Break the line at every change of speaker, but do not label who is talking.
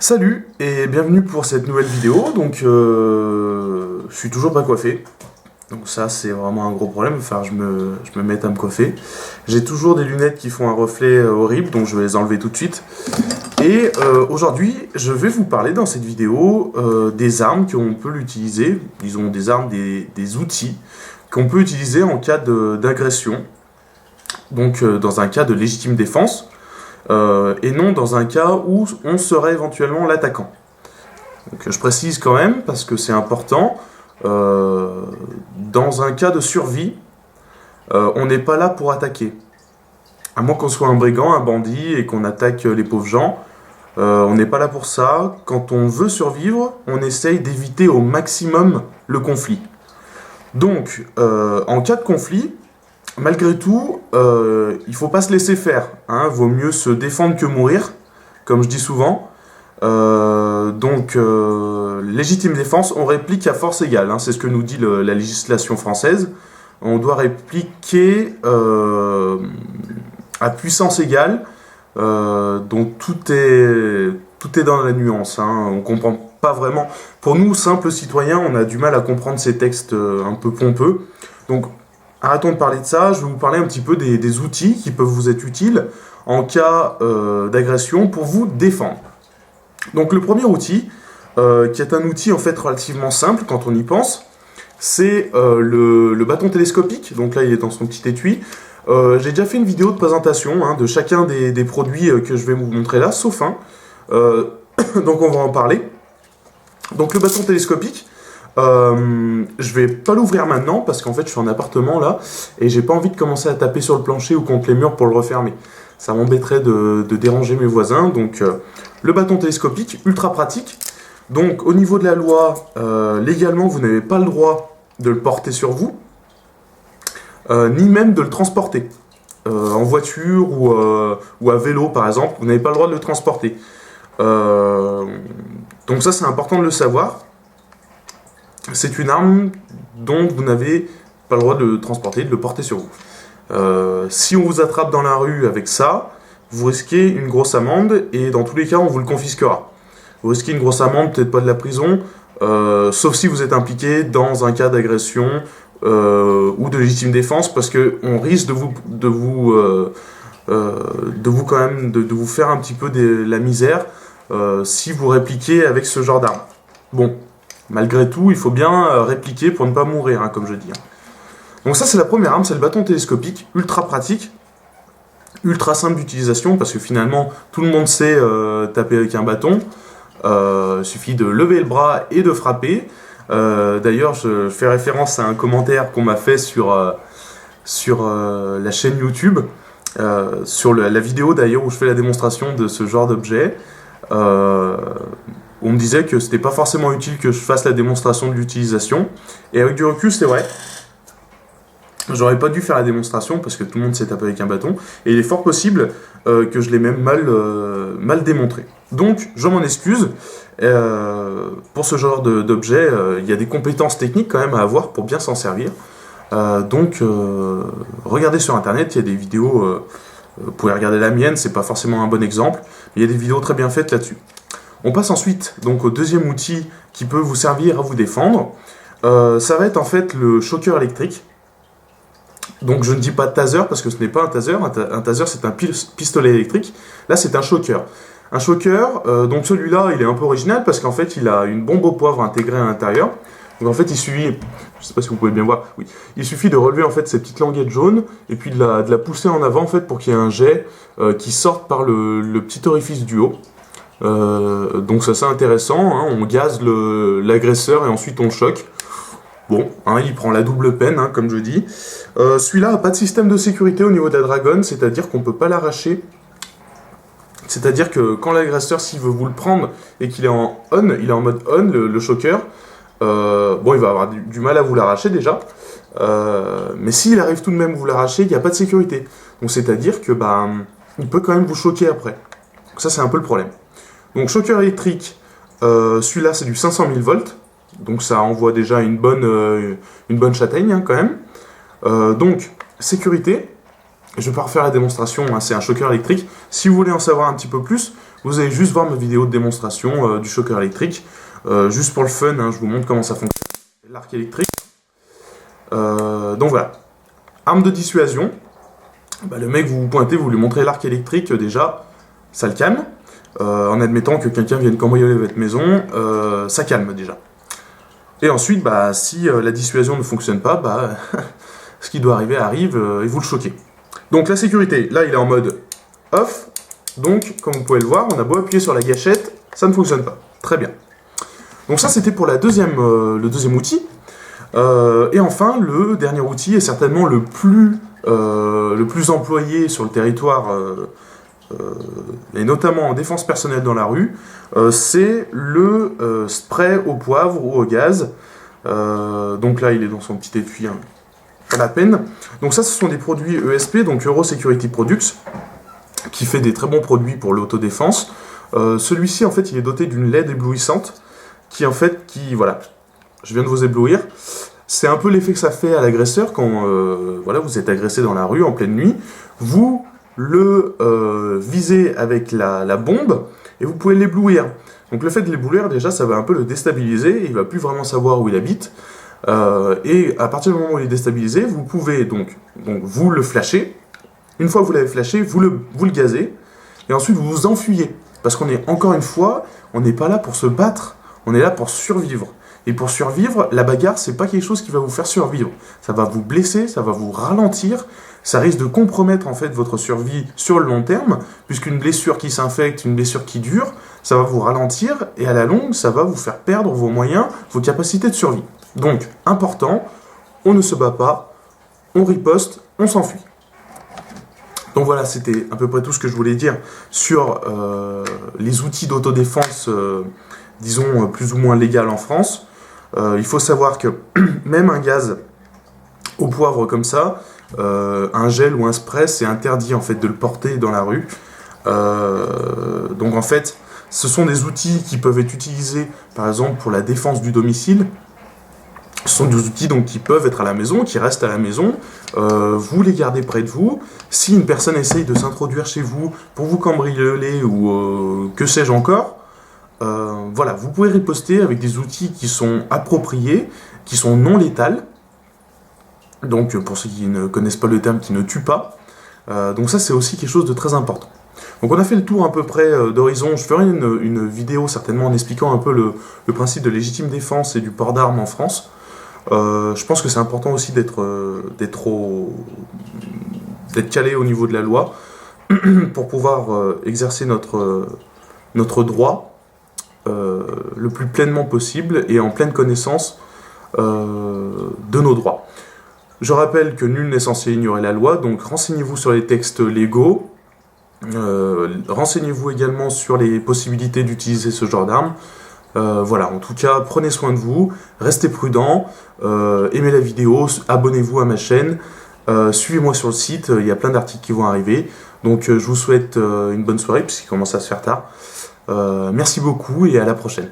Salut et bienvenue pour cette nouvelle vidéo. Donc je suis toujours pas coiffé. Donc ça c'est vraiment un gros problème, enfin je me mette à me coiffer. J'ai toujours des lunettes qui font un reflet horrible, donc je vais les enlever tout de suite. Et aujourd'hui je vais vous parler dans cette vidéo des armes qu'on peut l'utiliser, disons des armes, des outils qu'on peut utiliser en cas d'agression. Donc dans un cas de légitime défense. Et non dans un cas où on serait éventuellement l'attaquant. Donc je précise quand même, parce que c'est important, dans un cas de survie, on n'est pas là pour attaquer. À moins qu'on soit un brigand, un bandit, et qu'on attaque les pauvres gens, on n'est pas là pour ça. Quand on veut survivre, on essaye d'éviter au maximum le conflit. Donc, en cas de conflit, malgré tout, il faut pas se laisser faire. Vaut mieux se défendre que mourir, comme je dis souvent. Légitime défense, on réplique à force égale. C'est ce que nous dit la législation française. On doit répliquer à puissance égale. Donc tout est dans la nuance. On comprend pas vraiment. Pour nous, simples citoyens, on a du mal à comprendre ces textes un peu pompeux. Donc arrêtons de parler de ça, je vais vous parler un petit peu des outils qui peuvent vous être utiles en cas d'agression pour vous défendre. Donc le premier outil, qui est un outil en fait relativement simple quand on y pense, c'est le bâton télescopique. Donc là il est dans son petit étui. J'ai déjà fait une vidéo de présentation de chacun des produits que je vais vous montrer là, sauf un. Donc on va en parler. Donc le bâton télescopique, je vais pas l'ouvrir maintenant parce qu'en fait je suis en appartement là et j'ai pas envie de commencer à taper sur le plancher ou contre les murs pour le refermer. Ça m'embêterait de déranger mes voisins. Donc le bâton télescopique, ultra pratique. Donc au niveau de la loi, légalement vous n'avez pas le droit de le porter sur vous, ni même de le transporter. En voiture ou à vélo par exemple, vous n'avez pas le droit de le transporter. Donc ça c'est important de le savoir. C'est une arme dont vous n'avez pas le droit de le transporter, de le porter sur vous. Si on vous attrape dans la rue avec ça, vous risquez une grosse amende et dans tous les cas on vous le confisquera. Vous risquez une grosse amende, peut-être pas de la prison, sauf si vous êtes impliqué dans un cas d'agression ou de légitime défense, parce qu'on risque de vous faire un petit peu de la misère si vous répliquez avec ce genre d'arme. Bon. Malgré tout, il faut bien répliquer pour ne pas mourir, comme je dis. Donc ça, c'est la première arme, c'est le bâton télescopique, ultra pratique, ultra simple d'utilisation, parce que finalement, tout le monde sait taper avec un bâton. Il suffit de lever le bras et de frapper. D'ailleurs, je fais référence à un commentaire qu'on m'a fait sur la chaîne YouTube, sur la vidéo d'ailleurs où je fais la démonstration de ce genre d'objet. On me disait que c'était pas forcément utile que je fasse la démonstration de l'utilisation. Et avec du recul, c'est vrai. J'aurais pas dû faire la démonstration parce que tout le monde sait taper avec un bâton. Et il est fort possible que je l'ai même mal démontré. Donc, je m'en excuse. Pour ce genre d'objet, il y a des compétences techniques quand même à avoir pour bien s'en servir. Regardez sur internet, il y a des vidéos. Vous pouvez regarder la mienne, c'est pas forcément un bon exemple. Mais il y a des vidéos très bien faites là-dessus. On passe ensuite donc au deuxième outil qui peut vous servir à vous défendre. Ça va être en fait le choqueur électrique. Donc je ne dis pas taser parce que ce n'est pas un taser. Un taser c'est un pistolet électrique. Là c'est un choqueur. Un choqueur, donc celui-là il est un peu original parce qu'en fait il a une bombe au poivre intégrée à l'intérieur. Donc en fait il suffit, je ne sais pas si vous pouvez bien voir, oui, il suffit de relever en fait ces petites languettes jaunes et puis de la pousser en avant en fait pour qu'il y ait un jet qui sorte par le petit orifice du haut. Donc ça c'est intéressant, on gaze l'agresseur et ensuite on le choque. Bon, il prend la double peine, comme je dis. Celui-là n'a pas de système de sécurité au niveau de la dragonne, c'est-à-dire qu'on ne peut pas l'arracher. C'est-à-dire que quand l'agresseur, s'il veut vous le prendre et qu'il est en on, il est en mode on, le choqueur, il va avoir du mal à vous l'arracher déjà. Mais s'il arrive tout de même à vous l'arracher, il n'y a pas de sécurité. Donc c'est-à-dire que il peut quand même vous choquer après. Donc ça c'est un peu le problème. Donc choqueur électrique, celui-là c'est du 500 000 volts, donc ça envoie déjà une bonne châtaigne quand même. Donc sécurité, je vais pas refaire la démonstration, c'est un choqueur électrique. Si vous voulez en savoir un petit peu plus, vous allez juste voir ma vidéo de démonstration du choqueur électrique. Juste pour le fun, hein, je vous montre comment ça fonctionne. L'arc électrique. Donc voilà. Arme de dissuasion. Bah, le mec, vous vous pointez, vous lui montrez l'arc électrique, déjà, ça le calme. En admettant que quelqu'un vienne cambrioler votre maison, ça calme déjà. Et ensuite, bah, si la dissuasion ne fonctionne pas, bah, ce qui doit arriver arrive et vous le choquez. Donc la sécurité, là il est en mode off. Donc, comme vous pouvez le voir, on a beau appuyer sur la gâchette, ça ne fonctionne pas. Très bien. Donc ça, c'était pour le deuxième outil. Et enfin, le dernier outil est certainement le plus employé sur le territoire, et notamment en défense personnelle dans la rue, c'est le spray au poivre ou au gaz. Donc là, il est dans son petit étui, hein, à la peine. Donc ça, ce sont des produits ESP, donc Euro Security Products, qui fait des très bons produits pour l'autodéfense. Celui-ci, en fait, il est doté d'une LED éblouissante, voilà, je viens de vous éblouir. C'est un peu l'effet que ça fait à l'agresseur quand voilà, vous êtes agressé dans la rue en pleine nuit. Vous le visez avec la bombe et vous pouvez l'éblouir. Donc le fait de l'éblouir, déjà, ça va un peu le déstabiliser. Il ne va plus vraiment savoir où il habite. Et à partir du moment où il est déstabilisé, vous pouvez donc vous le flasher. Une fois que vous l'avez flashé, vous le gazez. Et ensuite, vous vous enfuyez. Parce qu'on est, encore une fois, on n'est pas là pour se battre. On est là pour survivre. Et pour survivre, la bagarre, c'est pas quelque chose qui va vous faire survivre. Ça va vous blesser, ça va vous ralentir, ça risque de compromettre en fait votre survie sur le long terme, puisqu'une blessure qui s'infecte, une blessure qui dure, ça va vous ralentir, et à la longue, ça va vous faire perdre vos moyens, vos capacités de survie. Donc, important, on ne se bat pas, on riposte, on s'enfuit. Donc voilà, c'était à peu près tout ce que je voulais dire sur les outils d'autodéfense, disons, plus ou moins légal en France. Il faut savoir que même un gaz au poivre comme ça, un gel ou un spray, c'est interdit en fait de le porter dans la rue. Donc en fait, ce sont des outils qui peuvent être utilisés par exemple pour la défense du domicile. Ce sont des outils donc, qui peuvent être à la maison, qui restent à la maison. Vous les gardez près de vous. Si une personne essaye de s'introduire chez vous pour vous cambrioler ou que sais-je encore, voilà, vous pouvez riposter avec des outils qui sont appropriés, qui sont non létals. Donc pour ceux qui ne connaissent pas le terme, qui ne tuent pas. Donc ça c'est aussi quelque chose de très important. Donc on a fait le tour à peu près d'horizon. Je ferai une vidéo certainement en expliquant un peu le principe de légitime défense et du port d'armes en France. Je pense que c'est important aussi d'être calé au niveau de la loi pour pouvoir exercer notre droit le plus pleinement possible et en pleine connaissance de nos droits. Je rappelle que nul n'est censé ignorer la loi, donc renseignez-vous sur les textes légaux, renseignez-vous également sur les possibilités d'utiliser ce genre d'armes. Voilà, en tout cas, prenez soin de vous, restez prudents, aimez la vidéo, abonnez-vous à ma chaîne, suivez-moi sur le site, il y a plein d'articles qui vont arriver. Donc je vous souhaite une bonne soirée, puisqu'il commence à se faire tard. Merci beaucoup et à la prochaine.